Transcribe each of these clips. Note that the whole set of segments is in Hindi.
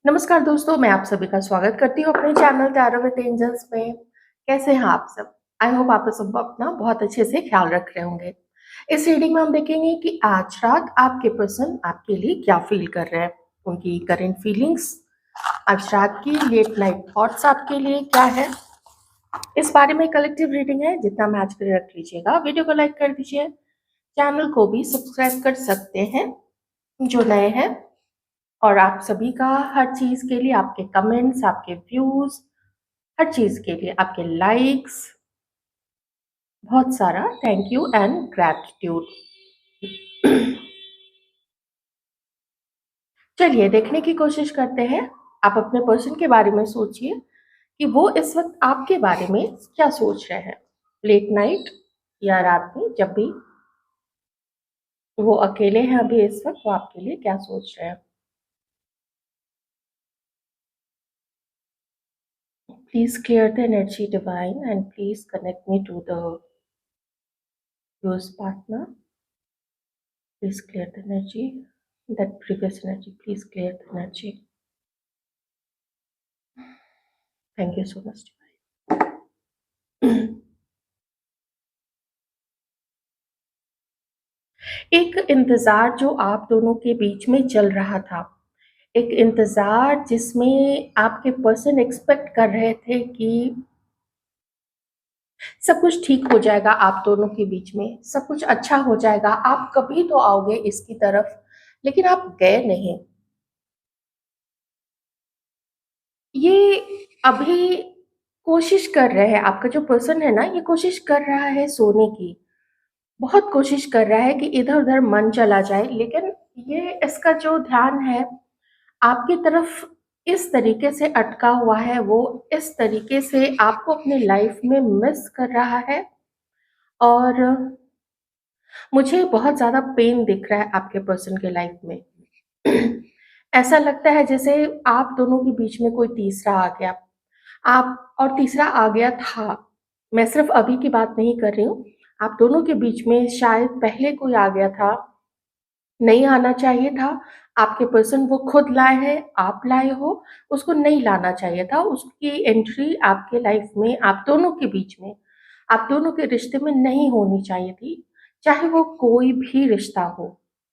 नमस्कार दोस्तों, मैं आप सभी का स्वागत करती हूँ अपने चैनल टैरो विद एंजल्स में। कैसे हैं आप सब? आई होप आप सब अपना बहुत अच्छे से ख्याल रख रहे होंगे। इस रीडिंग में हम देखेंगे कि आज रात आपके पर्सन आपके लिए क्या फील कर रहे हैं, उनकी करंट फीलिंग्स, आज रात की लेट नाइट थॉट्स आपके लिए क्या है। इस बारे में कलेक्टिव रीडिंग है, जितना मैच कर रख लीजिएगा। वीडियो को लाइक कर दीजिए, चैनल को भी सब्सक्राइब कर सकते हैं जो नए हैं। और आप सभी का हर चीज़ के लिए, आपके कमेंट्स, आपके व्यूज़, हर चीज़ के लिए आपके लाइक्स, बहुत सारा थैंक यू एंड ग्रैटिट्यूड। चलिए देखने की कोशिश करते हैं। आप अपने पर्सन के बारे में सोचिए कि वो इस वक्त आपके बारे में क्या सोच रहे हैं। लेट नाइट या रात में, जब भी वो अकेले हैं अभी इस वक्त, वो आपके लिए क्या सोच रहे हैं। Please clear the energy divine and please connect me to the yours partner. Please clear the energy. That previous energy, please clear the energy. Thank you so much. एक इंतज़ार जो आप दोनों के बीच में चल रहा था, एक इंतज़ार जिसमें आपके पर्सन एक्सपेक्ट कर रहे थे कि सब कुछ ठीक हो जाएगा, आप दोनों के बीच में सब कुछ अच्छा हो जाएगा, आप कभी तो आओगे इसकी तरफ, लेकिन आप गए नहीं। ये अभी कोशिश कर रहे हैं, आपका जो पर्सन है ना, ये कोशिश कर रहा है सोने की, बहुत कोशिश कर रहा है कि इधर-उधर मन चला जाए, लेकिन ये इसका जो ध्यान है आपकी तरफ इस तरीके से अटका हुआ है, वो इस तरीके से आपको अपनी लाइफ में मिस कर रहा है। और मुझे बहुत ज़्यादा पेन दिख रहा है आपके पर्सन के लाइफ में। ऐसा लगता है जैसे आप दोनों के बीच में कोई तीसरा आ गया। आप और तीसरा आ गया था। मैं सिर्फ़ अभी की बात नहीं कर रही हूँ। आप दोनों के बीच में शायद पहले कोई आ गया था, नहीं आना चाहिए था। आपके पर्सन वो खुद लाए हैं, आप लाए हो, उसको नहीं लाना चाहिए था। उसकी एंट्री आपके लाइफ़ में, आप दोनों के बीच में, आप दोनों के रिश्ते में नहीं होनी चाहिए थी, चाहे वो कोई भी रिश्ता हो।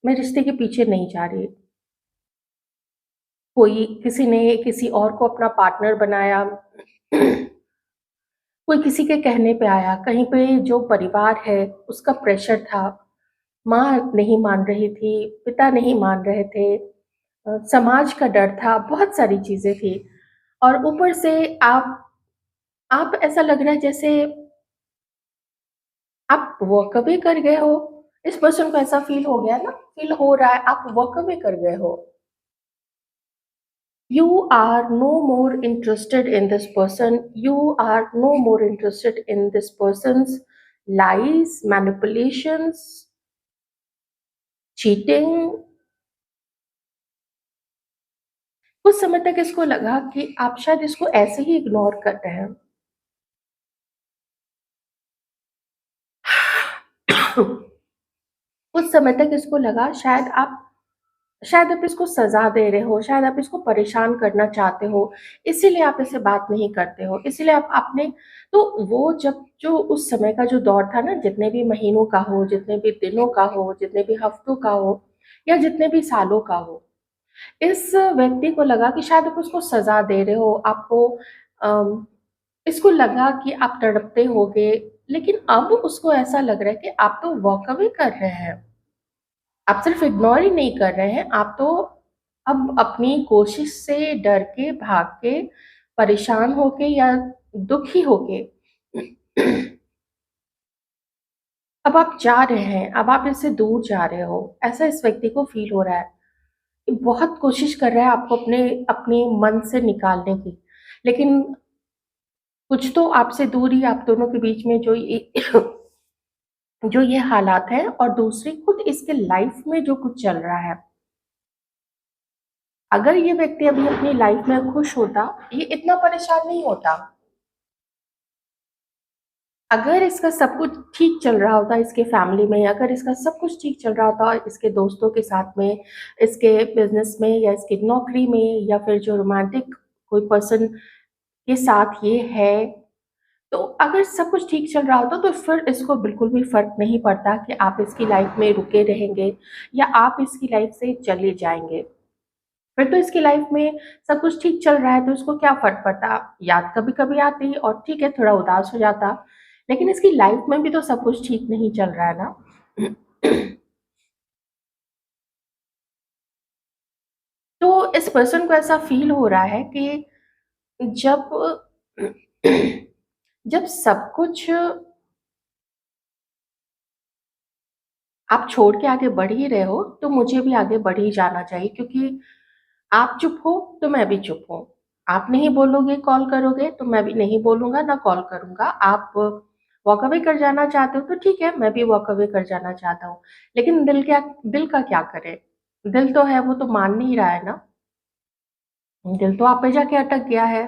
मैं रिश्ते के पीछे नहीं जा रही। कोई किसी ने किसी और को अपना पार्टनर बनाया, कोई किसी के कहने पे आया, कहीं पे जो परिवार है उसका प्रेशर था, माँ नहीं मान रही थी, पिता नहीं मान रहे थे, समाज का डर था, बहुत सारी चीज़ें थी। और ऊपर से आप ऐसा लग रहा है जैसे आप वॉक अवे कर गए हो। इस पर्सन को ऐसा फ़ील हो गया ना, फ़ील हो रहा है आप वॉक अवे कर गए हो। You are no more interested in this person. You are no more interested in this person's lies, manipulations, cheating. कुछ समय तक इसको लगा कि आप शायद इसको ऐसे ही इग्नोर कर रहे हैं। कुछ समय तक इसको लगा शायद आप इसको सज़ा दे रहे हो, शायद आप इसको परेशान करना चाहते हो, इसीलिए आप इससे बात नहीं करते हो, इसीलिए आप आपने तो वो जब जो उस समय का जो दौर था ना, जितने भी महीनों का हो, जितने भी दिनों का हो, जितने भी हफ्तों का हो या जितने भी सालों का हो, इस व्यक्ति को लगा कि शायद आप उसको सज़ा दे रहे हो, आपको अम, इसको लगा कि आप तड़पते होगे, लेकिन अब उसको ऐसा लग रहा है कि आप तो वॉक अवे कर रहे हैं। आप सिर्फ इग्नोर ही नहीं कर रहे हैं, आप तो अब अपनी कोशिश से डर के, भाग के, परेशान होके या दुखी होके अब आप जा रहे हैं, अब आप इससे दूर जा रहे हो, ऐसा इस व्यक्ति को फ़ील हो रहा है। ये बहुत कोशिश कर रहा है आपको अपने अपने मन से निकालने की, लेकिन कुछ तो आपसे दूरी, आप दोनों के बीच में जो ये जो ये हालात हैं, और दूसरी खुद इसके लाइफ़ में जो कुछ चल रहा है। अगर ये व्यक्ति अभी अपनी लाइफ में खुश होता, ये इतना परेशान नहीं होता। अगर इसका सब कुछ ठीक चल रहा होता इसके फैमिली में, अगर इसका सब कुछ ठीक चल रहा होता इसके दोस्तों के साथ में, इसके बिज़नेस में या इसकी नौकरी में या फिर जो रोमांटिक कोई पर्सन के साथ ये है, तो अगर सब कुछ ठीक चल रहा होता तो फिर इसको बिल्कुल भी फ़र्क नहीं पड़ता कि आप इसकी लाइफ़ में रुके रहेंगे या आप इसकी लाइफ़ से चले जाएँगे। फिर तो इसकी लाइफ़ में सब कुछ ठीक चल रहा है तो इसको क्या फ़र्क पड़ता? याद कभी-कभी आती और ठीक है थोड़ा उदास हो जाता, लेकिन इसकी लाइफ़ में भी तो सब कुछ ठीक नहीं चल रहा है ना। तो इस पर्सन को ऐसा फ़ील हो रहा है कि जब जब सब कुछ आप छोड़ के आगे बढ़ ही रहे हो, तो मुझे भी आगे बढ़ ही जाना चाहिए क्योंकि आप चुप हो, तो मैं भी चुप हूँ। आप नहीं बोलोगे, कॉल करोगे, तो मैं भी नहीं बोलूँगा, ना कॉल करूँगा। आप वॉक अवे कर जाना चाहते हो, तो ठीक है, मैं भी वॉक अवे कर जाना चाहता हूँ। लेकिन दिल का क्या करे? दिल तो है, वो तो मान नहीं रहा है ना। दिल तो आप पे जाके अटक गया है।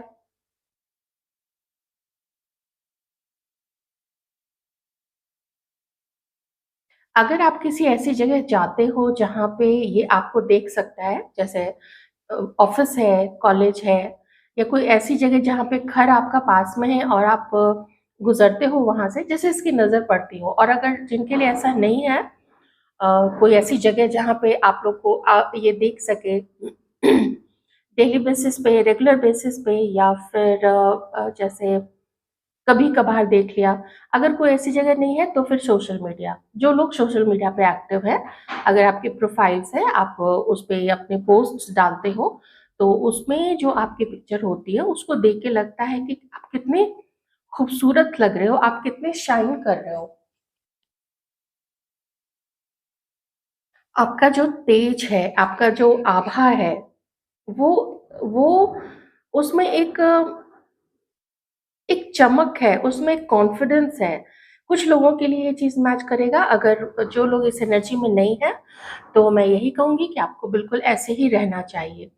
अगर आप किसी ऐसी जगह जाते हो, जहाँ पे ये आपको देख सकता है, जैसे ऑफ़िस है, कॉलेज है या कोई ऐसी जगह जहाँ पे घर आपका पास में है और आप गुज़रते हो वहाँ से, जैसे इसकी नज़र पड़ती हो और अगर जिनके लिए ऐसा नहीं है कोई ऐसी जगह जहाँ पे आप लोग को ये देख सके डेली बेसिस पे, रेगुलर बेसिस पे या फिर जैसे कभी-कभार देख लिया। अगर कोई ऐसी जगह नहीं है तो फिर सोशल मीडिया। जो लोग सोशल मीडिया पे एक्टिव हैं, अगर आपकी प्रोफाइल्स है, आप उस पे अपने पोस्ट्स डालते हो, तो उसमें जो आपकी पिक्चर होती है, उसको देख के लगता है कि आप कितने खूबसूरत लग रहे हो, आप कितने शाइन कर रहे हो। आपका जो तेज है, आपका जो आभा है, वो वो उसमें एक चमक है, उसमें एक कॉन्फिडेंस है। कुछ लोगों के लिए ये चीज़ मैच करेगा, अगर जो लोग इस एनर्जी में नहीं हैं, तो मैं यही कहूँगी कि आपको बिल्कुल ऐसे ही रहना चाहिए।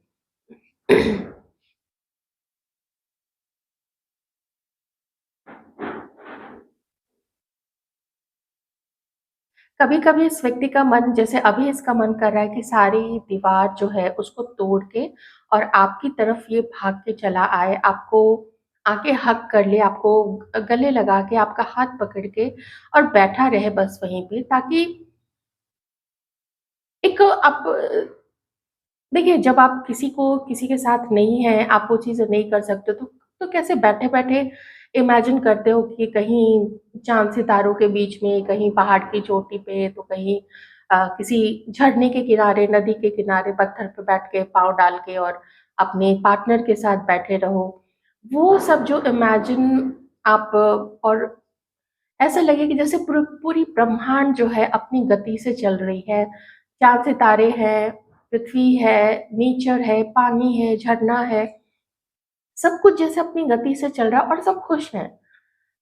कभी-कभी इस व्यक्ति का मन जैसे अभी इसका मन कर रहा है कि सारी दीवार जो है उसको तोड़ के और आपकी तरफ ये भाग के चला आए, आपको आके हग कर ले, आपको गले लगा के, आपका हाथ पकड़ के और बैठा रहे बस वहीं पे ताकि एक आप देखिए, जब आप किसी के साथ नहीं हैं, आप वो चीज़ें नहीं कर सकते तो कैसे बैठे-बैठे इमेजिन करते हो कि कहीं चाँद-सितारों के बीच में, कहीं पहाड़ की चोटी पे, तो कहीं किसी झरने के किनारे, नदी के किनारे पत्थर पे बैठ के, पाँव डाल के और अपने पार्टनर के साथ बैठे रहो। वो सब जो इमेजिन आप और ऐसा लगे कि जैसे पूरी ब्रह्मांड जो है अपनी गति से चल रही है। चाँद-सितारे हैं, पृथ्वी है, नेचर है, पानी है, झरना है, सब कुछ जैसे अपनी गति से चल रहा है और सब खुश हैं।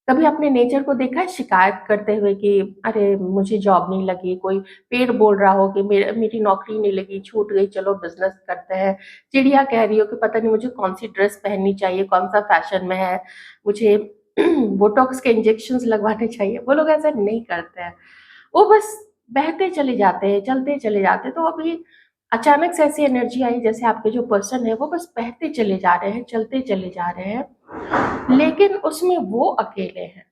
कभी आपने नेचर को देखा है शिकायत करते हुए कि अरे! मुझे जॉब नहीं लगी, कोई पेड़ बोल रहा हो कि मेरी नौकरी नहीं लगी, छूट गई, चलो बिज़नेस करते हैं। चिड़िया कह रही हो कि पता नहीं मुझे कौन-सी ड्रेस पहननी चाहिए, कौन-सा फ़ैशन में है, मुझे बोटॉक्स के इंजेक्शंस लगवाने चाहिए। वो लोग ऐसा नहीं करते हैं। वो बस बहते चले जाते हैं, चलते चले जाते हैं। तो अभी अचानक से ऐसी एनर्जी आई जैसे आपके जो पर्सन है वो बस बहते चले जा रहे हैं, चलते चले जा रहे हैं, लेकिन उसमें वो अकेले हैं।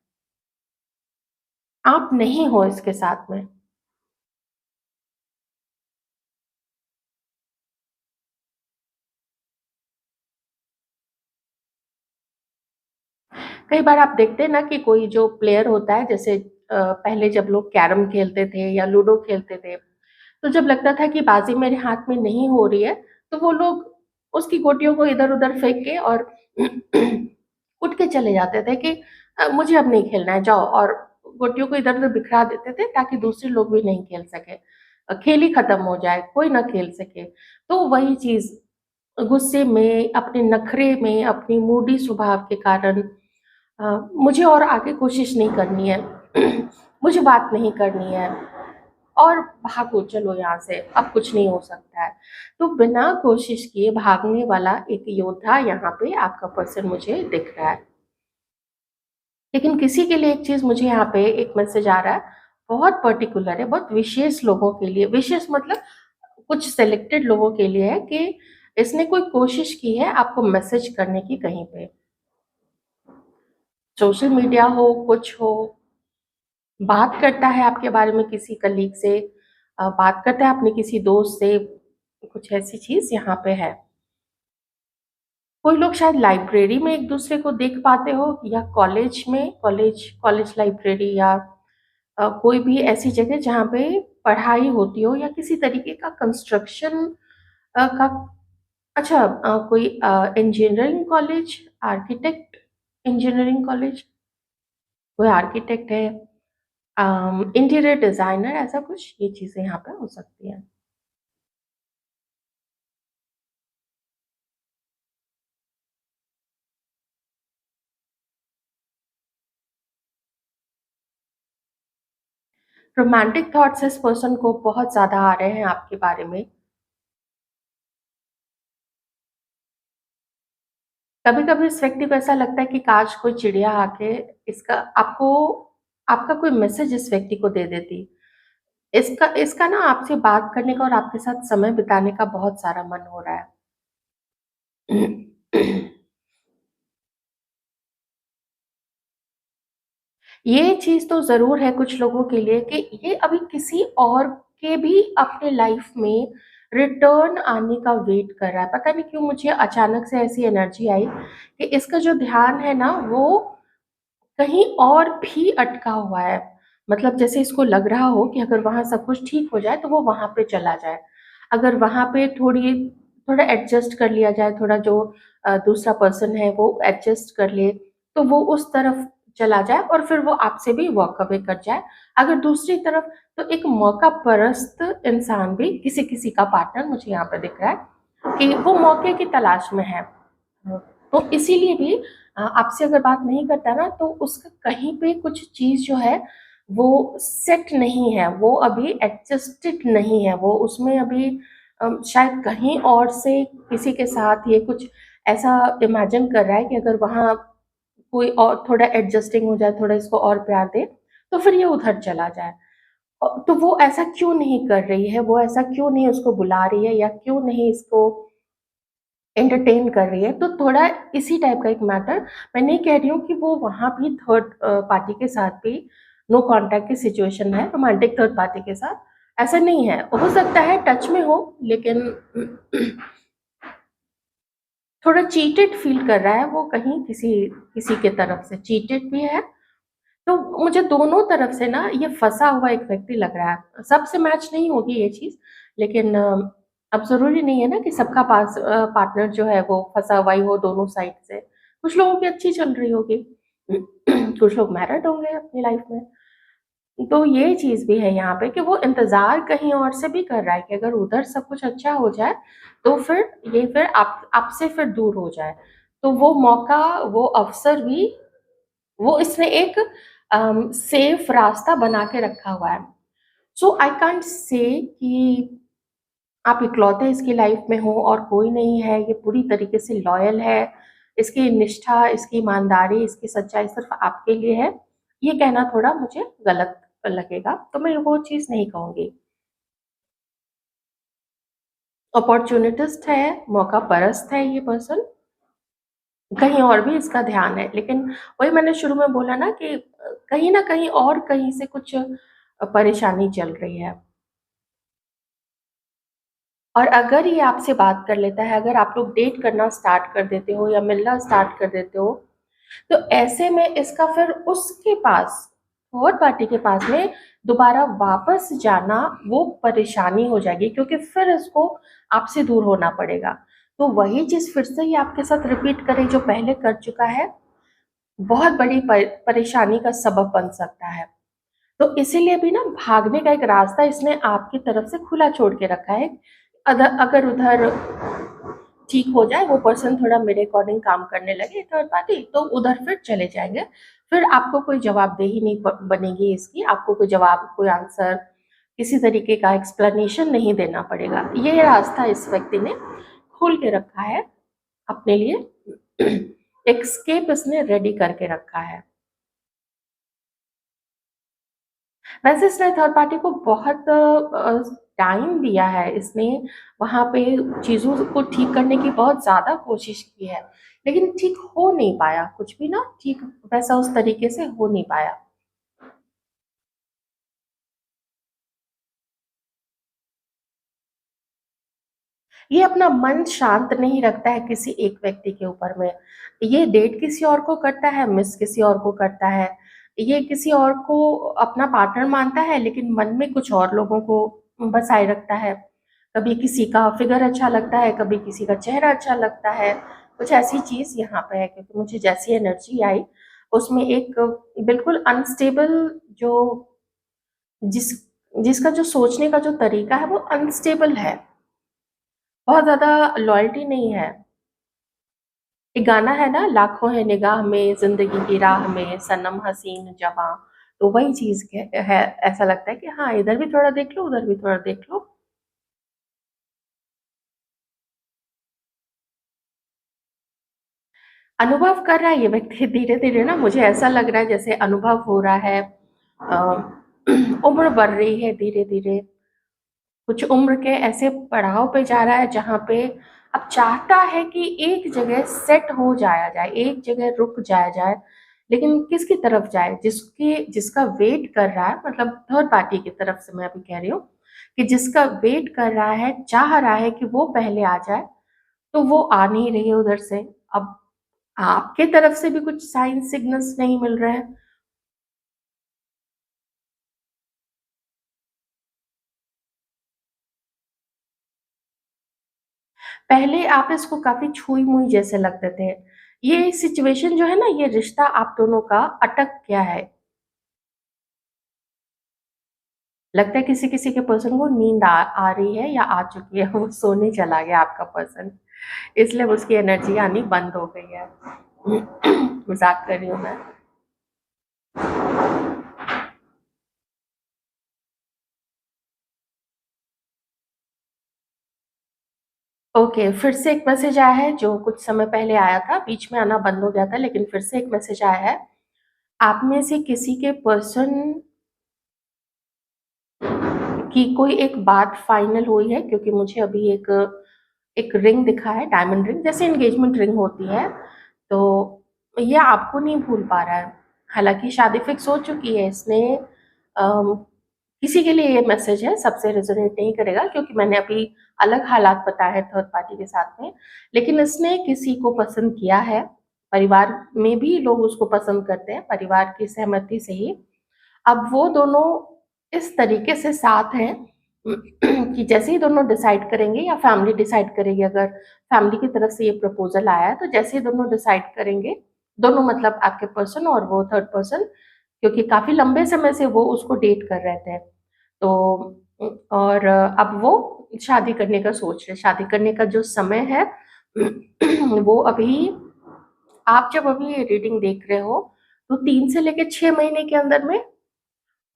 आप नहीं हो इसके साथ में। कई बार आप देखते हैं ना कि कोई जो प्लेयर होता है जैसे पहले जब लोग कैरम खेलते थे या लूडो खेलते थे, तो जब लगता था कि बाजी मेरे हाथ में नहीं हो रही है, तो वो लोग उसकी गोटियों को इधर-उधर फेंक के और उठ के चले जाते थे कि मुझे अब नहीं खेलना है जाओ और गोटियों को इधर-उधर बिखरा देते थे ताकि दूसरे लोग भी नहीं खेल सकें। खेल ही खत्म हो जाए, कोई ना खेल सके। तो वही चीज़ गुस्से में, अपने नखरे में, अपनी मूडी स्वभाव के कारण मुझे और आगे कोशिश नहीं करनी है, मुझे बात नहीं करनी है और भागो चलो यहाँ से, अब कुछ नहीं हो सकता है। तो बिना कोशिश किए भागने वाला एक योद्धा यहाँ पे आपका पर्सन मुझे दिख रहा है। लेकिन किसी के लिए एक चीज़ मुझे यहाँ पे एक मैसेज आ रहा है, बहुत पर्टिकुलर है, बहुत विशेष लोगों के लिए, विशेष मतलब कुछ सेलेक्टेड लोगों के लिए है कि इसने कोई कोशिश की है आपको मैसेज करने की कहीं पे। सोशल मीडिया हो, कुछ हो, बात करता है आपके बारे में किसी कलीग से, बात करता है अपने किसी दोस्त से, कुछ ऐसी चीज़ यहाँ पे है। कोई लोग शायद लाइब्रेरी में एक-दूसरे को देख पाते हो या कॉलेज में, कॉलेज लाइब्रेरी या कोई भी ऐसी जगह जहाँ पे पढ़ाई होती हो या किसी तरीके का कंस्ट्रक्शन का अच्छा कोई engineering college, architect engineering college, कोई आर्किटेक्ट है, इंटीरियर डिज़ाइनर ऐसा कुछ, ये चीज़ें यहाँ पे हो सकती हैं। रोमांटिक थॉट्स इस पर्सन को बहुत ज़्यादा आ रहे हैं आपके बारे में। कभी-कभी इस व्यक्ति को ऐसा लगता है कि काश कोई चिड़िया आके इसका आपको आपका कोई मैसेज इस व्यक्ति को दे देती। इसका इसका ना आपसे बात करने का और आपके साथ समय बिताने का बहुत सारा मन हो रहा है। ये चीज़ तो ज़रूर है कुछ लोगों के लिए कि ये अभी किसी और के भी अपने लाइफ में रिटर्न आने का वेट कर रहा है। पता नहीं क्यों मुझे अचानक से ऐसी एनर्जी आई कि इसका जो ध्यान है ना वो कहीं और भी अटका हुआ है। मतलब जैसे इसको लग रहा हो कि अगर वहाँ सब कुछ ठीक हो जाए तो वो वहाँ पे चला जाए। अगर वहाँ पे थोड़ा एडजस्ट कर लिया जाए, थोड़ा जो दूसरा पर्सन है वो एडजस्ट कर ले, तो वो उस तरफ चला जाए और फिर वो आपसे भी वॉक अवे कर जाए। अगर दूसरी तरफ तो एक मौका परस्त इंसान भी किसी-किसी का पार्टनर मुझे यहाँ पे दिख रहा है कि वो मौके की तलाश में है। तो इसीलिए भी आपसे अगर बात नहीं करता ना तो उसका कहीं पे कुछ चीज़ जो है वो सेट नहीं है, वो अभी एडजस्टेड नहीं है, वो उसमें अभी शायद कहीं और से किसी के साथ ये कुछ ऐसा इमेजिन कर रहा है कि अगर वहाँ कोई और थोड़ा एडजस्टिंग हो जाए, थोड़ा इसको और प्यार दे, तो फिर ये उधर चला जाए। तो वो ऐसा क्यों नहीं कर रही है, वो ऐसा क्यों नहीं उसको बुला रही है या क्यों नहीं इसको एंटरटेन कर रही है, तो थोड़ा इसी टाइप का एक मैटर। मैं नहीं कह रही हूँ कि वो वहाँ भी थर्ड पार्टी के साथ भी नो कॉन्टैक्ट की सिचुएशन है, रोमांटिक थर्ड पार्टी के साथ, ऐसा नहीं है। हो सकता है टच में हो, लेकिन थोड़ा चीटेड फ़ील कर रहा है वो कहीं किसी किसी के तरफ से, चीटेड भी है। तो मुझे दोनों तरफ से ना ये फँसा हुआ एक व्यक्ति लग रहा है। सबसे मैच नहीं होगी ये चीज़, लेकिन अब ज़रूरी नहीं है ना कि सबका पार्टनर जो है वो फँसा हुआ ही हो दोनों साइड से। कुछ लोगों की अच्छी चल रही होगी, कुछ लोग मैरिड होंगे अपनी लाइफ़ में। तो ये चीज़ भी है यहाँ पे कि वो इंतज़ार कहीं और से भी कर रहा है कि अगर उधर सब कुछ अच्छा हो जाए, तो फिर आप आपसे फिर दूर हो जाए। तो वो मौका, वो अवसर भी वो इसने एक सेफ रास्ता बना के रखा हुआ है। सो आई कांट से कि आप इकलौते इसकी लाइफ में हो और कोई नहीं है, ये पूरी तरीके से लॉयल है, इसकी निष्ठा, इसकी ईमानदारी, इसकी सच्चाई सिर्फ़ आपके लिए है, ये कहना थोड़ा मुझे गलत लगेगा, तो मैं वो चीज़ नहीं कहूँगी। अपॉर्च्युनिटिस्ट है, मौका परस्त है ये पर्सन, कहीं और भी इसका ध्यान है, लेकिन वही मैंने शुरू में बोला ना कि कहीं न कहीं और कहीं से कुछ परेशानी चल रही है। और अगर ये आपसे बात कर लेता है, अगर आप लोग डेट करना स्टार्ट कर देते हो या मिलना स्टार्ट कर देते हो, तो ऐसे में इसका फिर उसके पास, थर्ड पार्टी के पास में दोबारा वापस जाना वो परेशानी हो जाएगी क्योंकि फिर इसको आपसे दूर होना पड़ेगा। तो वही चीज़ फिर से ये आपके साथ रिपीट करे जो पहले कर चुका है, बहुत बड़ी परेशानी का सबब बन सकता है। तो इसीलिए भी ना भागने का एक रास्ता इसने आपकी तरफ से खुला छोड़ के रखा है। अगर उधर ठीक हो जाए, वो पर्सन थोड़ा मेरे अकॉर्डिंग काम करने लगे थर्ड पार्टी, तो उधर फिर चले जाएँगे। फिर आपको कोई जवाबदेही नहीं बनेगी इसकी, आपको कोई जवाब, कोई आंसर, किसी तरीके का एक्सप्लेनेशन नहीं देना पड़ेगा। ये रास्ता इस व्यक्ति ने खोल के रखा है अपने लिए। एस्केप इसने रेडी करके रखा है। वैसे इसने थर्ड पार्टी को बहुत टाइम दिया है, इसने वहाँ पे चीज़ों को ठीक करने की बहुत ज़्यादा कोशिश की है, लेकिन ठीक हो नहीं पाया, कुछ भी ना ठीक वैसा उस तरीके से हो नहीं पाया। ये अपना मन शांत नहीं रखता है किसी एक व्यक्ति के ऊपर में। ये डेट किसी और को करता है, मिस किसी और को करता है। ये किसी और को अपना पार्टनर मानता है, लेकिन मन में कुछ और लोगों को बसाए रखता है। कभी किसी का फिगर अच्छा लगता है, कभी किसी का चेहरा अच्छा लगता है। कुछ ऐसी चीज़ यहाँ पे है, क्योंकि मुझे जैसी एनर्जी आई, उसमें एक बिल्कुल अनस्टेबल जो जिस जिसका जो सोचने का जो तरीका है वो अनस्टेबल है। बहुत ज़्यादा लॉयल्टी नहीं है। एक गाना है ना, लाखों है निगाह में ज़िंदगी की राह में सनम हसीन जवां, तो वही चीज़ के है। ऐसा लगता है कि हाँ, इधर भी थोड़ा देख लो, उधर भी थोड़ा देख लो। अनुभव कर रहा है ये व्यक्ति धीरे-धीरे ना, मुझे ऐसा लग रहा है जैसे अनुभव हो रहा है। उम्र बढ़ रही है धीरे-धीरे। कुछ उम्र के ऐसे पड़ाव पे जा रहा है जहाँ पे अब चाहता है कि एक जगह सेट हो जाया जाए, एक जगह रुक जाया जाए, लेकिन किसकी तरफ जाए? जिसका वेट कर रहा है, मतलब थर्ड पार्टी की तरफ से मैं अभी कह रही हूँ, कि जिसका वेट कर रहा है, चाह रहा है कि वो पहले आ जाए, तो वो आ नहीं रही है उधर से। अब आपके तरफ से भी कुछ साइन सिग्नल्स नहीं मिल रहे हैं। पहले आप इसको काफ़ी छुई-मुई जैसे लगते थे। ये सिचुएशन जो है ना, ये रिश्ता आप दोनों का अटक गया है। लगता है किसी-किसी के पर्सन को नींद आ आ रही है या आ चुकी है, वो सोने चला गया आपका पर्सन, इसलिए अब उसकी एनर्जी आनी बंद हो गई है। मज़ाक कर रही हूँ मैं। ओके, फिर से एक मैसेज आया है जो कुछ समय पहले आया था, बीच में आना बंद हो गया था, लेकिन फिर से एक मैसेज आया है। आप में से किसी के पर्सन की कोई एक बात फाइनल हुई है, क्योंकि मुझे अभी एक एक रिंग दिखा है, डायमंड रिंग जैसे एंगेजमेंट रिंग होती है, तो ये आपको नहीं भूल पा रहा है। हालाँकि शादी फिक्स हो चुकी है, इसने अम, किसी के लिए ये मैसेज है, सबसे रेज़ोनेट नहीं करेगा, क्योंकि मैंने अभी अलग हालात बताए हैं थर्ड पार्टी के साथ में। लेकिन इसने किसी को पसंद किया है, परिवार में भी लोग उसको पसंद करते हैं, परिवार की सहमति से ही। अब वो दोनों इस तरीके से साथ हैं कि जैसे ही दोनों डिसाइड करेंगे, या फैमिली डिसाइड करेगी, अगर फैमिली की तरफ से ये प्रपोज़ल आया है, तो जैसे ही दोनों डिसाइड करेंगे, दोनों मतलब आपके पर्सन और वो थर्ड पर्सन, क्योंकि काफ़ी लंबे समय से वो उसको डेट कर रहे थे। तो और अब वो शादी करने का सोच रहे हैं। शादी करने का जो समय है, वो अभी, आप जब अभी ये रीडिंग देख रहे हो, तो 3 से लेके 6 महीने के अंदर में।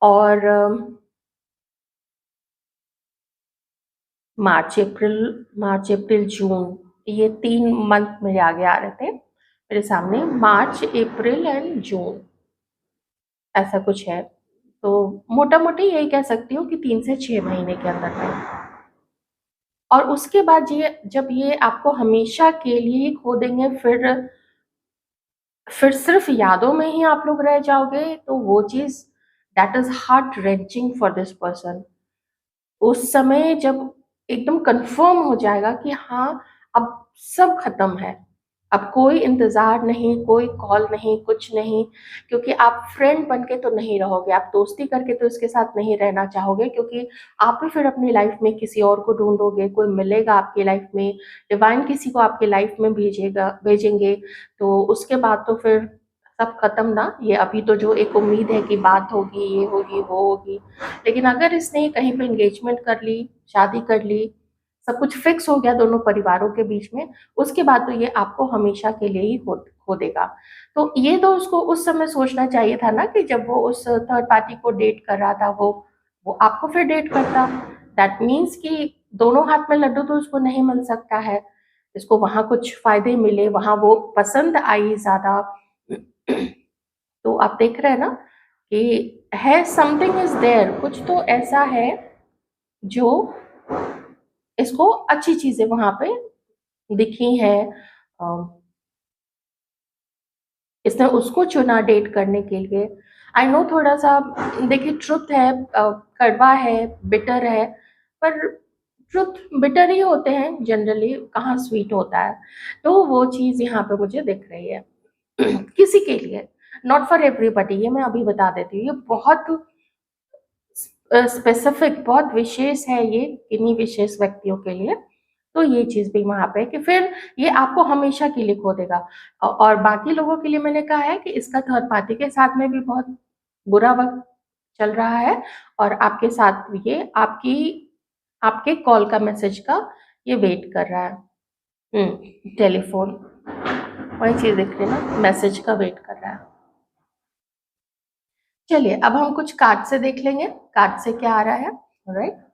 और मार्च, अप्रैल, जून, ये 3 मंथ मेरे आगे आ रहे थे, मेरे सामने मार्च, अप्रैल एंड जून, ऐसा कुछ है। तो मोटा-मोटी यही कह सकती हूँ कि 3 से 6 महीने के अंदर में। और उसके बाद ये, जब ये आपको हमेशा के लिए ही खो देंगे, फिर सिर्फ़ यादों में ही आप लोग रह जाओगे, तो वो चीज़ that is heart wrenching for this person. उस समय जब एकदम कन्फर्म हो जाएगा कि हाँ, अब सब खत्म है। अब कोई इंतज़ार नहीं, कोई कॉल नहीं, कुछ नहीं, क्योंकि आप फ्रेंड बन के तो नहीं रहोगे, आप दोस्ती करके तो इसके साथ नहीं रहना चाहोगे, क्योंकि आप भी फिर अपनी लाइफ़ में किसी और को ढूँढोगे, कोई मिलेगा आपकी लाइफ़ में, डिवाइन किसी को आपकी लाइफ़ में भेजेंगे, तो उसके बाद तो फिर सब खत्म ना। ये अभी तो जो एक उम्मीद है कि बात होगी, ये होगी, वो होगी। लेकिन अगर इसने कहीं पे एंगेजमेंट कर ली, शादी कर ली, सब कुछ फिक्स हो गया दोनों परिवारों के बीच में, उसके बाद तो ये आपको हमेशा के लिए ही खो देगा। तो ये तो उसको उस समय सोचना चाहिए था ना, कि जब वो उस थर्ड पार्टी को डेट कर रहा था, वो आपको फिर डेट करता। दैट मीन्स कि दोनों हाथ में लड्डू तो उसको नहीं मिल सकता है। इसको वहाँ कुछ फ़ायदे मिले, वहाँ वो पसंद आई ज़्यादा। तो आप देख रहे हैं ना कि है, समथिंग इज देयर, कुछ तो ऐसा है जो इसको अच्छी चीजें वहां पे दिखी है। इसने उसको चुना डेट करने के लिए। आई नो थोड़ा सा, देखिए ट्रुथ है, कड़वा है, बिटर है, पर ट्रुथ बिटर ही होते हैं जनरली, कहाँ स्वीट होता है। तो वो चीज यहाँ पे मुझे दिख रही है किसी के लिए, नॉट फॉर एवरीबडी, ये मैं अभी बता देती हूँ। ये बहुत स्पेसिफिक, बहुत विशेष है ये, इन्हीं विशेष व्यक्तियों के लिए। तो ये चीज भी वहां पे कि फिर ये आपको हमेशा के लिए खो देगा। और बाकी लोगों के लिए मैंने कहा है कि इसका थर्ड पार्टी के साथ में भी बहुत बुरा वक्त चल रहा है, और आपके साथ ये आपकी आपके कॉल का, मैसेज का ये वेट कर रहा है। टेलीफोन, वही चीज दिख रही है ना, मैसेज का वेट कर रहा है। चलिए अब हम कुछ कार्ड से देख लेंगे, कार्ड से क्या आ रहा है, राइट।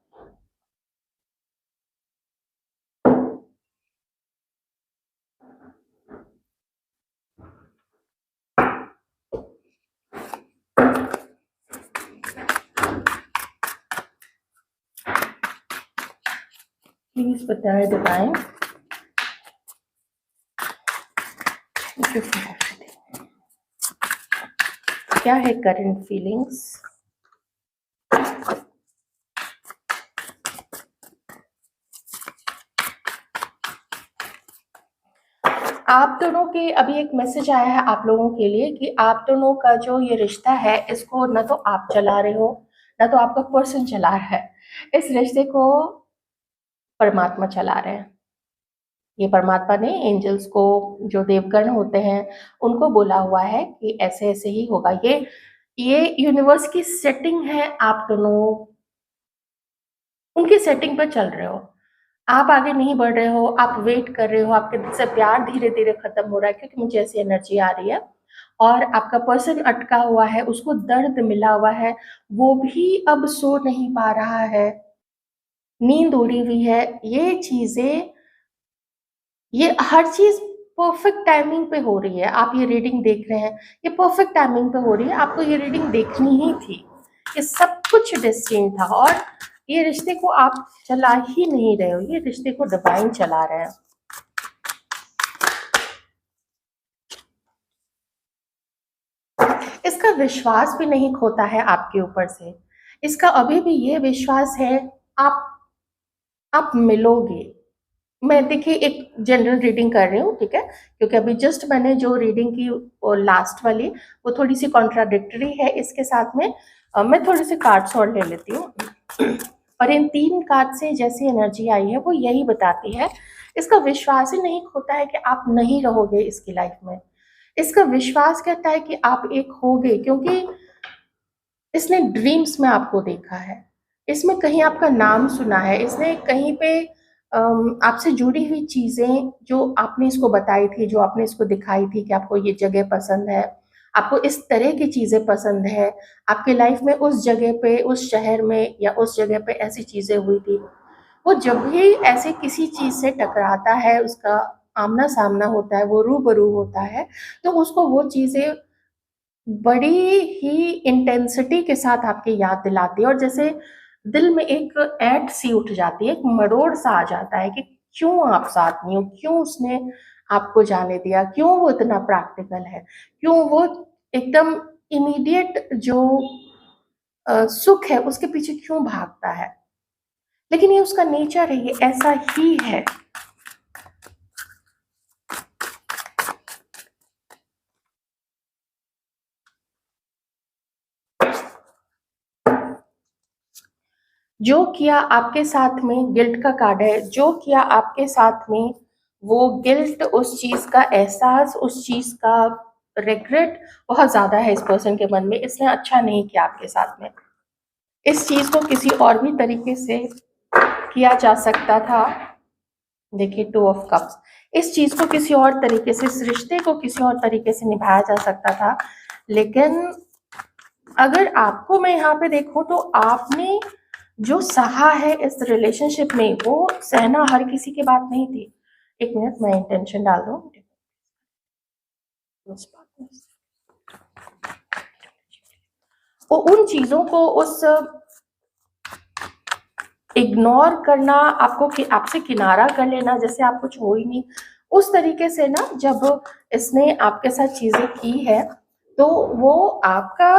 प्लीज बताएं डिवाइन, क्या है करंट फीलिंग्स। आप दोनों के अभी एक मैसेज आया है आप लोगों के लिए कि आप दोनों का जो ये रिश्ता है, इसको न तो आप चला रहे हो, न तो आपका पर्सन चला रहा है। इस रिश्ते को परमात्मा चला रहे हैं। ये परमात्मा ने एंजल्स को, जो देवगण होते हैं, उनको बोला हुआ है कि ऐसे ऐसे ही होगा। ये यूनिवर्स की सेटिंग है, आप दोनों उनकी सेटिंग पर चल रहे हो। आप आगे नहीं बढ़ रहे हो, आप वेट कर रहे हो, आपके दिल से प्यार धीरे धीरे खत्म हो रहा है, क्योंकि मुझे ऐसी एनर्जी आ रही है। और आपका पर्सन अटका हुआ है, उसको दर्द मिला हुआ है, वो भी अब सो नहीं पा रहा है, नींद उड़ी हुई है। ये चीजें, ये हर चीज परफेक्ट टाइमिंग पे हो रही है। आप ये रीडिंग देख रहे हैं, ये परफेक्ट टाइमिंग पे हो रही है, आपको ये रीडिंग देखनी ही थी। ये सब कुछ डेस्टिन था, और ये रिश्ते को आप चला ही नहीं रहे हो, ये रिश्ते को डिवाइन चला रहे हैं। इसका विश्वास भी नहीं खोता है आपके ऊपर से। इसका अभी भी ये विश्वास है, आप मिलोगे। मैं देखिए एक जनरल रीडिंग कर रही हूँ, ठीक है, क्योंकि अभी जस्ट मैंने जो रीडिंग की वो लास्ट वाली, वो थोड़ी सी कॉन्ट्राडिक्टरी है इसके साथ में। मैं थोड़े से कार्ड्स और ले लेती हूँ और इन 3 कार्ड से जैसी एनर्जी आई है वो यही बताती है, इसका विश्वास ही नहीं खोता है कि आप नहीं रहोगे इसकी लाइफ में। इसका विश्वास कहता है कि आप एक होगे, क्योंकि इसने ड्रीम्स में आपको देखा है, इसमें कहीं आपका नाम सुना है, इसने कहीं पे आपसे जुड़ी हुई चीजें जो आपने इसको बताई थी, जो आपने इसको दिखाई थी कि आपको ये जगह पसंद है, आपको इस तरह की चीजें पसंद है, आपके लाइफ में उस जगह पे, उस शहर में या उस जगह पे ऐसी चीजें हुई थी। वो जब भी ऐसे किसी चीज से टकराता है, उसका आमना सामना होता है, वो रूबरू होता है, तो उसको वो चीजें बड़ी ही इंटेंसिटी के साथ आपकी याद दिलाती है, और जैसे दिल में एक ऐंठ सी उठ जाती है, एक मरोड़ सा आ जाता है कि क्यों आप साथ नहीं हो, क्यों उसने आपको जाने दिया, क्यों वो इतना प्रैक्टिकल है, क्यों वो एकदम इमीडिएट जो सुख है उसके पीछे क्यों भागता है। लेकिन ये उसका नेचर है, ये ऐसा ही है। जो किया आपके साथ में, गिल्ट का कार्ड है, जो किया आपके साथ में वो गिल्ट, उस चीज का एहसास, उस चीज का रिग्रेट बहुत ज्यादा है इस पर्सन के मन में। इसने अच्छा नहीं किया आपके साथ में, इस चीज को किसी और भी तरीके से किया जा सकता था। देखिए 2 ऑफ कप्स, इस चीज को किसी और तरीके से, इस रिश्ते को किसी और तरीके से निभाया जा सकता था, लेकिन अगर आपको मैं यहाँ पे देखूं तो आपने जो सहा है इस रिलेशनशिप में, वो सहना हर किसी की बात नहीं थी। एक मिनट, मैं इंटेंशन डाल दूं। वो उन चीज़ों को उस इग्नोर करना, आपको कि आपसे किनारा कर लेना जैसे आप कुछ हो ही नहीं, उस तरीके से ना जब इसने आपके साथ चीज़ें की है, तो वो आपका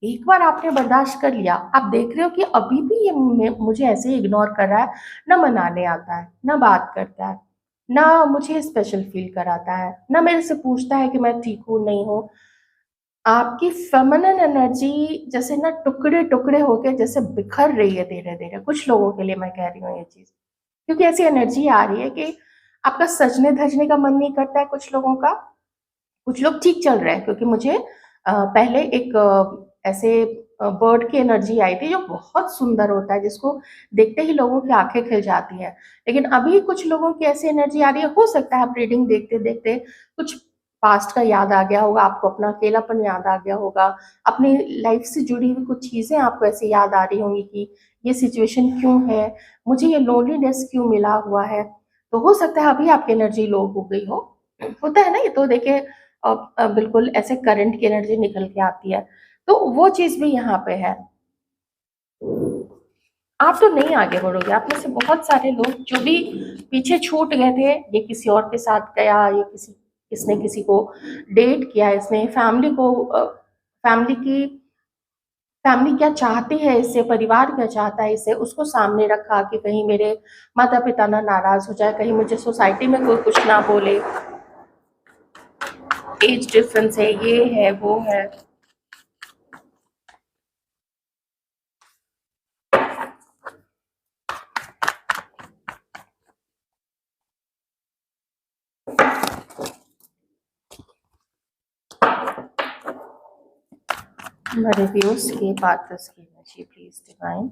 एक बार आपने बर्दाश्त कर लिया, आप देख रहे हो कि अभी भी ये मुझे ऐसे ही इग्नोर कर रहा है, ना मनाने आता है, ना बात करता है, ना मुझे स्पेशल फील कराता है, ना मेरे से पूछता है कि मैं ठीक हूँ, नहीं हूँ। आपकी फेमिनिन एनर्जी जैसे ना टुकड़े-टुकड़े होके जैसे बिखर रही है धीरे-धीरे, कुछ लोगों के लिए मैं कह रही हूँ ये चीज़। क्योंकि ऐसी एनर्जी आ रही है कि आपका सजने-धजने का मन नहीं करता है कुछ लोगों का, कुछ लोग ठीक चल रहे हैं क्योंकि मुझे पहले एक ऐसे बर्ड की एनर्जी आई थी जो बहुत सुंदर होता है, जिसको देखते ही लोगों की आँखें खिल जाती हैं। लेकिन अभी कुछ लोगों की ऐसी एनर्जी आ रही है, हो सकता है आप रीडिंग देखते-देखते कुछ पास्ट का याद आ गया होगा, आपको अपना अकेलापन याद आ गया होगा, अपनी लाइफ से जुड़ी हुई कुछ चीज़ें आपको ऐसे याद आ रही होंगी कि ये सिचुएशन क्यों है, मुझे ये लोनलीनेस क्यों मिला हुआ है। तो हो सकता है अभी आपकी एनर्जी लो हो गई हो। होता है ना, ये तो देखिए बिल्कुल ऐसे करंट की एनर्जी निकल के आती है, तो वो चीज़ भी यहाँ पे है। आप तो नहीं आगे बढ़ोगे, आप में से बहुत सारे लोग जो भी पीछे छूट गए थे, ये किसी और के साथ गया, ये इसने किसी को डेट किया, इसने फैमिली क्या चाहती है इससे, परिवार क्या चाहता है इससे, उसको सामने रखा कि कहीं मेरे माता-पिता ना नाराज़ हो जाए, कहीं मुझे सोसाइटी में कोई कुछ ना बोले, एज डिफरेंस है, ये है, वो है। रिव्यूज के बाद की एनर्जी प्लीज डिवाइन।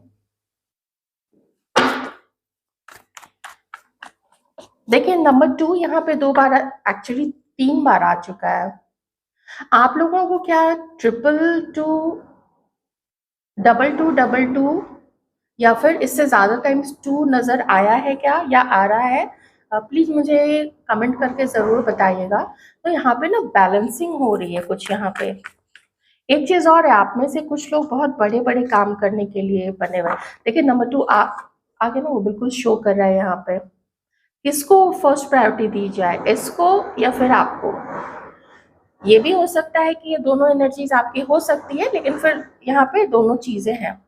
देखिए नंबर 2 यहाँ पे 2 बार, एक्चुअली 3 बार आ चुका है। आप लोगों को क्या ट्रिपल टू, डबल टू या फिर इससे ज़्यादा टाइम्स 2 नज़र आया है क्या या आ रहा है? प्लीज़ मुझे कमेंट करके ज़रूर बताइएगा। तो यहाँ पे ना बैलेंसिंग हो रही है कुछ यहाँ पे। एक चीज़ और है, आप में से कुछ लोग बहुत बड़े-बड़े काम करने के लिए बने हुए हैं। देखिए नंबर 2 आगे ना वो बिल्कुल शो कर रहा है यहाँ पे। किसको फर्स्ट प्रायोरिटी दी जाए, इसको या फिर आपको? ये भी हो सकता है कि ये दोनों एनर्जीज आपकी हो सकती है, लेकिन फिर यहाँ पे दोनों चीजें हैं।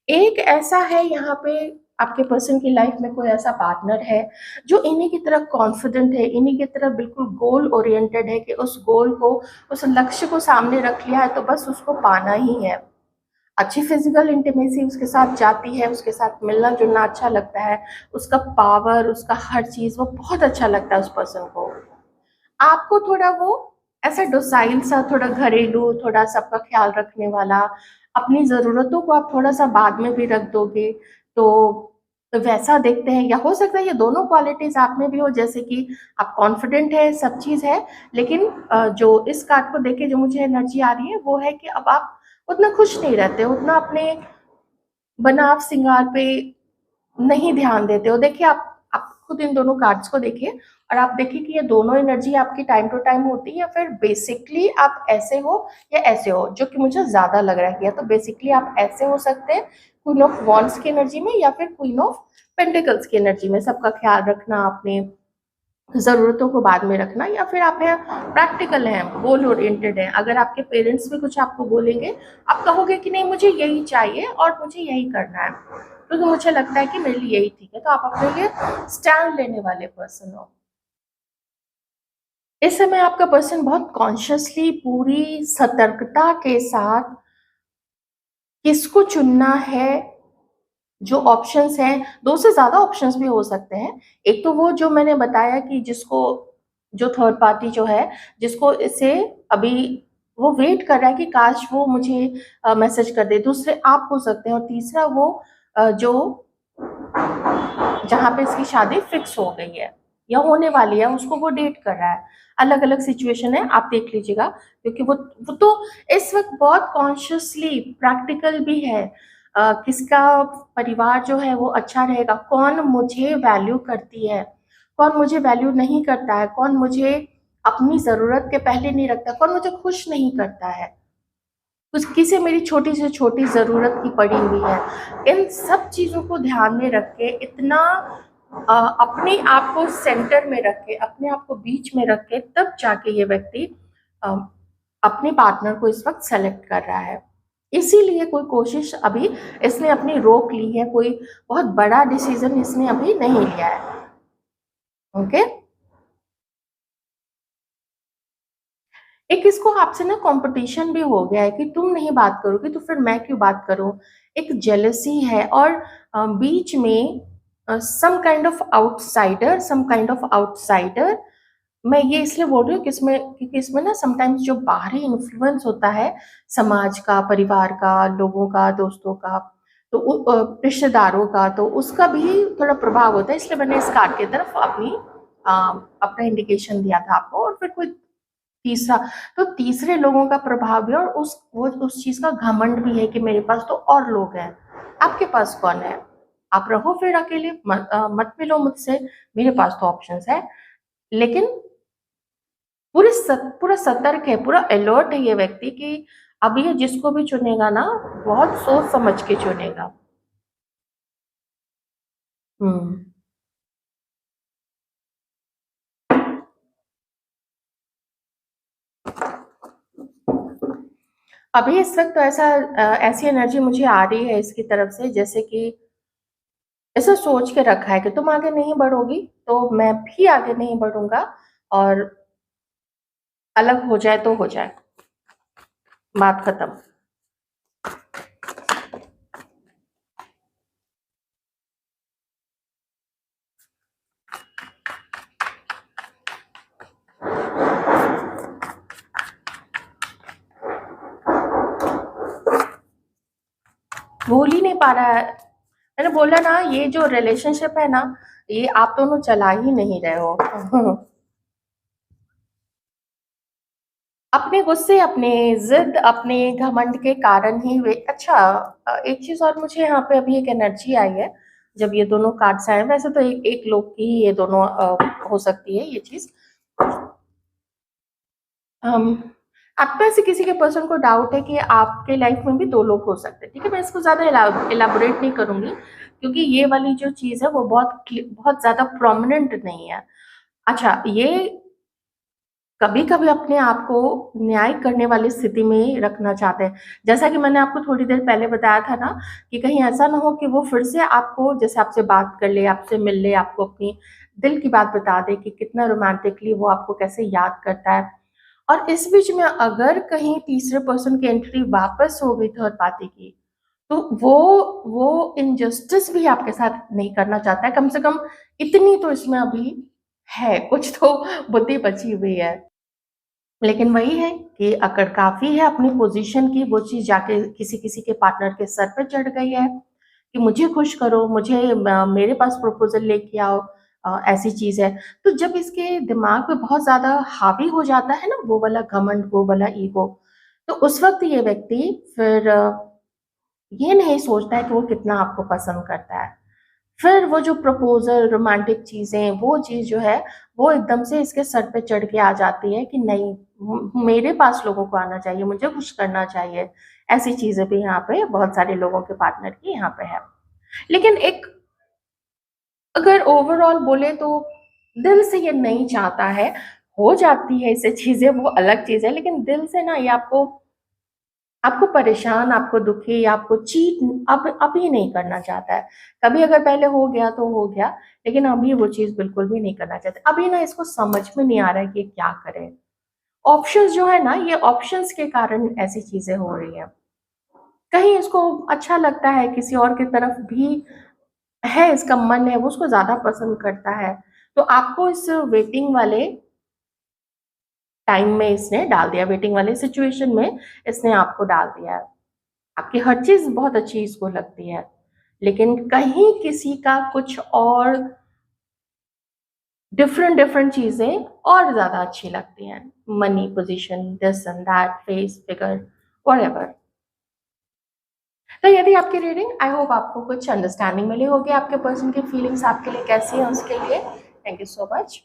एक ऐसा है यहाँ पे, आपके पर्सन की लाइफ में कोई ऐसा पार्टनर है जो इन्हीं की तरह कॉन्फिडेंट है, इन्हीं की तरह बिल्कुल गोल ओरिएंटेड है कि उस गोल को, उस लक्ष्य को सामने रख लिया है तो बस उसको पाना ही है। अच्छी फिजिकल इंटीमेसी उसके साथ जाती है, उसके साथ मिलना जुलना अच्छा लगता है, उसका पावर, उसका हर चीज वो बहुत अच्छा लगता है उस पर्सन को। आपको थोड़ा वो ऐसा डोसाइल सा, थोड़ा घरेलू, थोड़ा सबका ख्याल रखने वाला, अपनी ज़रूरतों को आप थोड़ा-सा बाद में भी रख दोगे, तो वैसा देखते हैं। या हो सकता है ये दोनों क्वालिटीज़ आप में भी हो, जैसे कि आप कॉन्फिडेंट है, सब चीज़ है, लेकिन जो इस कार्ड को देख के जो मुझे एनर्जी आ रही है, वो है कि अब आप उतना खुश नहीं रहते, उतना अपने बनाव सिंगार पे नहीं ध्यान देते हो। देखिए आप खुद इन दोनों कार्ड्स को देखिए और आप देखिए कि ये दोनों एनर्जी आपकी टाइम टू टाइम होती है या फिर बेसिकली आप ऐसे हो या ऐसे हो, जो कि मुझे ज़्यादा लग रहा है। या तो बेसिकली आप ऐसे हो सकते हैं क्वीन ऑफ वॉन्ड्स की एनर्जी में या फिर क्वीन ऑफ पेंटिकल्स की एनर्जी में, सबका ख्याल रखना, अपने ज़रूरतों को बाद में रखना, या फिर आप हैं प्रैक्टिकल हैं, गोल ओरिएंटेड हैं। अगर आपके पेरेंट्स भी कुछ आपको बोलेंगे, आप कहोगे कि नहीं मुझे यही चाहिए और मुझे यही करना है, क्योंकि मुझे लगता है कि मेरे लिए यही ठीक है। तो आप अपने लिए स्टैंड लेने वाले पर्सन हो। इस समय आपका पर्सन बहुत कॉन्शियसली, पूरी सतर्कता के साथ किसको चुनना है, जो ऑप्शंस हैं, 2 से ज़्यादा ऑप्शंस भी हो सकते हैं। एक तो वो जो मैंने बताया कि जिसको, जो थर्ड पार्टी जो है, जिसको इसे अभी वो वेट कर रहा है कि काश वो मुझे मैसेज कर दे। दूसरे आप हो सकते हैं और तीसरा वो जो जहाँ पे इसकी शादी फिक्स हो गई है या होने वाली है, उसको वो डेट कर रहा है। अलग-अलग सिचुएशन है, आप देख लीजिएगा, क्योंकि वो तो इस वक़्त बहुत कॉन्शियसली प्रैक्टिकल भी है। किसका परिवार जो है वो अच्छा रहेगा, कौन मुझे वैल्यू करती है, कौन मुझे वैल्यू नहीं करता है, कौन मुझे अपनी ज़रूरत के पहले नहीं रखता, कौन मुझे खुश नहीं करता है। उसकी से मेरी छोटी से छोटी ज़रूरत की पड़ी हुई है। इन सब चीज़ों को ध्यान में रख के इतना अपने आप को सेंटर में रख के, अपने आप को बीच में रख के तब जाके ये व्यक्ति अ, अपने पार्टनर को इस वक़्त सेलेक्ट कर रहा है। इसीलिए कोई कोशिश अभी इसने अपनी रोक ली है, कोई बहुत बड़ा डिसीज़न इसने अभी नहीं लिया है। ओके? एक इसको आपसे ना कॉम्पिटिशन भी हो गया है कि तुम नहीं बात करोगी तो फिर मैं क्यों बात करूं। एक जेलसी है और बीच में some kind of outsider, some kind of outsider. मैं ये इसलिए बोल रही हूँ कि इसमें, क्योंकि इसमें ना समटाइम्स जो बाहरी इन्फ्लुएंस होता है समाज का, परिवार का, लोगों का, दोस्तों का, तो रिश्तेदारों का, तो उसका भी थोड़ा प्रभाव होता है। इसलिए मैंने इस कार्ड की तरफ अ, अपना इंडिकेशन दिया था आपको। और फिर कोई तीसरा, तो तीसरे लोगों का प्रभाव भी, और उस चीज का घमंड भी है कि मेरे पास तो और लोग हैं। आपके पास कौन है? आप रहो फिर अकेले, मत मिलो मुझसे, मेरे पास तो ऑप्शंस है। लेकिन पूरा सतर्क है, पूरा अलर्ट है ये व्यक्ति कि अब ये जिसको भी चुनेगा ना, बहुत सोच समझ के चुनेगा। हम्म। अभी इस वक्त तो ऐसी एनर्जी मुझे आ रही है इसकी तरफ से, जैसे कि ऐसा सोच के रखा है कि तुम आगे नहीं बढ़ोगी तो मैं भी आगे नहीं बढ़ूंगा, और अलग हो जाए तो हो जाए, बात खत्म। भूल ही नहीं पा रहा है। मैंने बोला ना, ये जो रिलेशनशिप है ना, ये आप दोनों चला ही नहीं रहे हो। अपने गुस्से, अपने जिद, अपने घमंड के कारण ही वे। अच्छा, एक चीज और मुझे यहाँ पे अभी एक एनर्जी आई है जब ये दोनों कार्ड्स आए। वैसे तो एक लोग की ही ये दोनों हो सकती है ये चीज। हम आप में से किसी के पर्सन को डाउट है कि आपके लाइफ में भी दो लोग हो सकते हैं। ठीक है, मैं इसको ज्यादा इलाबोरेट नहीं करूंगी, क्योंकि ये वाली जो चीज है वो बहुत ज्यादा प्रोमिनेंट नहीं है। अच्छा, ये कभी कभी अपने आप को न्याय करने वाली स्थिति में रखना चाहते हैं। जैसा कि मैंने आपको थोड़ी देर पहले बताया था ना, कि कहीं ऐसा ना हो कि वो फिर से आपको, जैसे आपसे बात कर ले, आपसे मिल ले, आपको अपनी दिल की बात बता दे कि कितना रोमांटिकली वो आपको कैसे याद करता है। और इस बीच में अगर कहीं तीसरे पर्सन की एंट्री वापस हो गई थर्ड पार्टी की, तो वो इनजस्टिस भी आपके साथ नहीं करना चाहता है। कम से कम इतनी तो इसमें अभी है, कुछ तो बुद्धि बची हुई है। लेकिन वही है कि अकड़ काफी है अपनी पोजीशन की, वो चीज जाके किसी किसी के पार्टनर के सर पे चढ़ गई है कि मुझे खुश करो, मुझे मेरे पास प्रपोजल लेके आओ, ऐसी चीज है। तो जब इसके दिमाग पे बहुत ज्यादा हावी हो जाता है ना वो वाला घमंड, वो वाला ईगो, तो उस वक्त ये व्यक्ति फिर ये नहीं सोचता है कि वो कितना आपको पसंद करता है। फिर वो जो प्रपोजल, रोमांटिक चीजें, वो चीज जो है वो एकदम से इसके सर पे चढ़ के आ जाती है कि नहीं, मेरे पास लोगों को आना चाहिए, मुझे खुश करना चाहिए। ऐसी चीजें भी यहाँ पे बहुत सारे लोगों के पार्टनर की यहाँ पे है। लेकिन एक, अगर ओवरऑल बोले तो दिल से ये नहीं चाहता है। हो जाती है इससे चीजें, वो अलग चीज है, लेकिन दिल से ना ये आपको आपको परेशान, आपको दुखी, आपको चीट अब ही नहीं करना चाहता है। कभी अगर पहले हो गया तो हो गया, लेकिन अभी वो चीज बिल्कुल भी नहीं करना चाहते। अभी ना इसको समझ में नहीं आ रहा है कि क्या करे। ऑप्शंस जो है ना, ये ऑप्शंस के कारण ऐसी चीजें हो रही है। कहीं इसको अच्छा लगता है किसी और की तरफ भी, है इसका मन है, वो उसको ज्यादा पसंद करता है, तो आपको इस वेटिंग वाले टाइम में इसने डाल दिया, वेटिंग वाले सिचुएशन में इसने आपको डाल दिया है। आपकी हर चीज बहुत अच्छी इसको लगती है, लेकिन कहीं किसी का कुछ और डिफरेंट डिफरेंट चीजें और ज्यादा अच्छी लगती हैं। Money, position, this and that, face, figure, whatever. तो यदि आपकी रीडिंग, आई होप आपको कुछ अंडरस्टैंडिंग मिली होगी, आपके पर्सन की फीलिंग्स आपके लिए कैसी है उसके लिए। Thank you so much.